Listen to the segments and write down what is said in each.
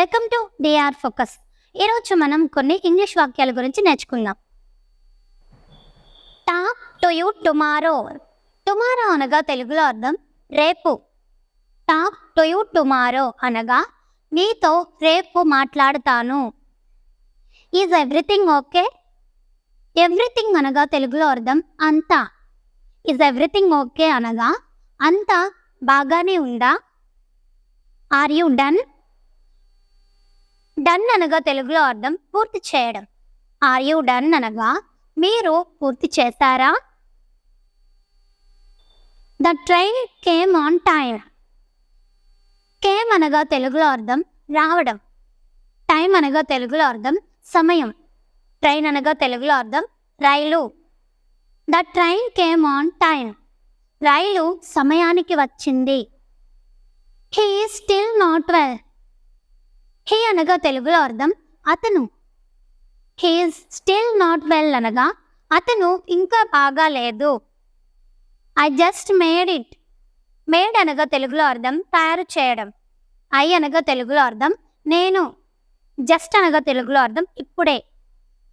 Welcome to DR focus. ఈరోజు మనం కొన్ని ఇంగ్లీష్ వాక్యాల గురించి నేర్చుకుందాం. Talk to you tomorrow. Tomorrow అనగా తెలుగులో అర్థం రేపు. టాక్ టు యూ టుమారో అనగా నీతో రేపు మాట్లాడతాను. Is everything okay? ఎవ్రీథింగ్ అనగా తెలుగులో అర్థం అంతా. ఈజ్ ఎవ్రీథింగ్ ఓకే అనగా అంతా బాగానే ఉందా? Are you done? డన్ అనగా తెలుగులో అర్థం పూర్తి చేయడం. ఆర్ యూ డన్ అనగా మీరు పూర్తి చేశారా? The train came on time. Came అనగా తెలుగులో అర్థం రావడం. టైం అనగా తెలుగులో అర్థం సమయం. ట్రైన్ అనగా తెలుగులో అర్థం రైలు. The train came on time. రైలు సమయానికి వచ్చింది. He is still not well. He అనగా తెలుగులో అర్థం అతను. He is still not well అనగా అతను ఇంకా బాగాలేదు. I just made it. Made అనగా తెలుగులో అర్థం తయారు చేయడం. ఐ అనగా తెలుగులో అర్థం నేను. జస్ట్ అనగా తెలుగులో అర్థం ఇప్పుడే.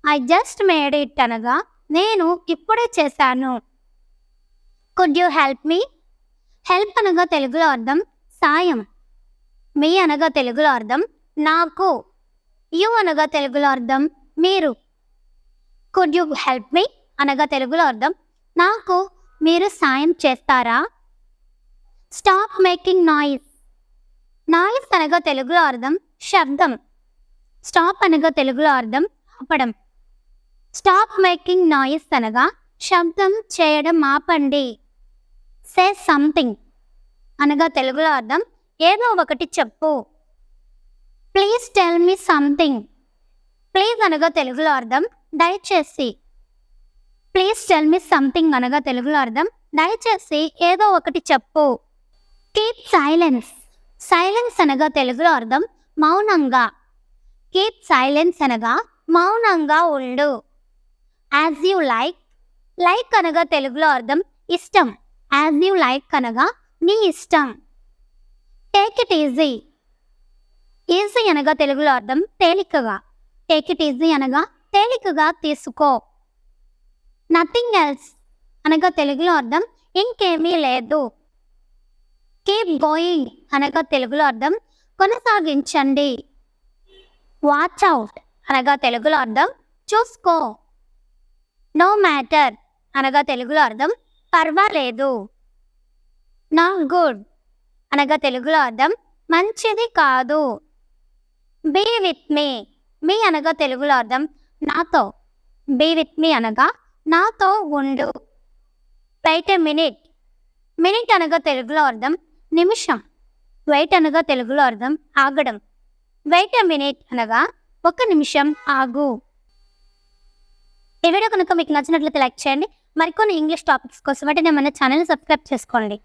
ఐ జస్ట్ మేడ్ ఇట్ అనగా నేను ఇప్పుడే చేశాను. Could you help me? Help అనగా తెలుగులో అర్థం సాయం. మీ అనగా తెలుగులో అర్థం నాకు. యు అనగా తెలుగులో అర్థం మీరు. కుడ్ యూ హెల్ప్ మీ అనగా తెలుగులో అర్థం నాకు మీరు సాయం చేస్తారా? Stop making noise. నాయిస్ అనగా తెలుగులో అర్థం శబ్దం. స్టాప్ అనగా తెలుగులో అర్థం ఆపడం. స్టాప్ మేకింగ్ నాయిస్ అనగా శబ్దం చేయడం ఆపండి. సే సంథింగ్ అనగా తెలుగులో అర్థం ఏదో ఒకటి చెప్పు. Please tell me something. Please అనగా తెలుగులో అర్థం దయచేసి. ప్లీజ్ టెల్ మీ సంథింగ్ అనగా తెలుగులో అర్థం దయచేసి ఏదో ఒకటి చెప్పు. Keep silence. సైలెన్స్ అనగా తెలుగులో అర్థం మౌనంగా. కీప్ సైలెన్స్ అనగా మౌనంగా ఉండు. As you like. లైక్ అనగా తెలుగులో అర్థం ఇష్టం. యాజ్ యూ లైక్ అనగా నీ ఇష్టం. Take it easy. ఈజీ అనగా తెలుగులో అర్థం తేలికగా. టేక్ ఇట్ ఈజీ అనగా తేలికగా తీసుకో. నథింగ్ ఎల్స్ అనగా తెలుగులో అర్థం ఇంకేమీ లేదు. కీప్ గోయింగ్ అనగా తెలుగులో అర్థం కొనసాగించండి. వాచ్ అవుట్ అనగా తెలుగులో అర్థం చూసుకో. నో మ్యాటర్ అనగా తెలుగులో అర్థం పర్వాలేదు. నాట్ గుడ్ అనగా తెలుగులో అర్థం మంచిది కాదు. Be with me. మీ అనగా తెలుగులో అర్థం నాతో. బీ విత్ మీ అనగా నాతో ఉండు. Wait a minute. మినిట్ అనగా తెలుగులో అర్థం నిమిషం. వెయిట్ అనగా తెలుగులో అర్థం ఆగడం. వెయిట్ ఎ మినిట్ అనగా ఒక నిమిషం ఆగు. ఈ వీడియో కనుక మీకు నచ్చినట్లయితే లైక్ చేయండి. మరికొన్ని ఇంగ్లీష్ టాపిక్స్ కోసం అంటే మన ఛానల్ని సబ్స్క్రైబ్ చేసుకోండి.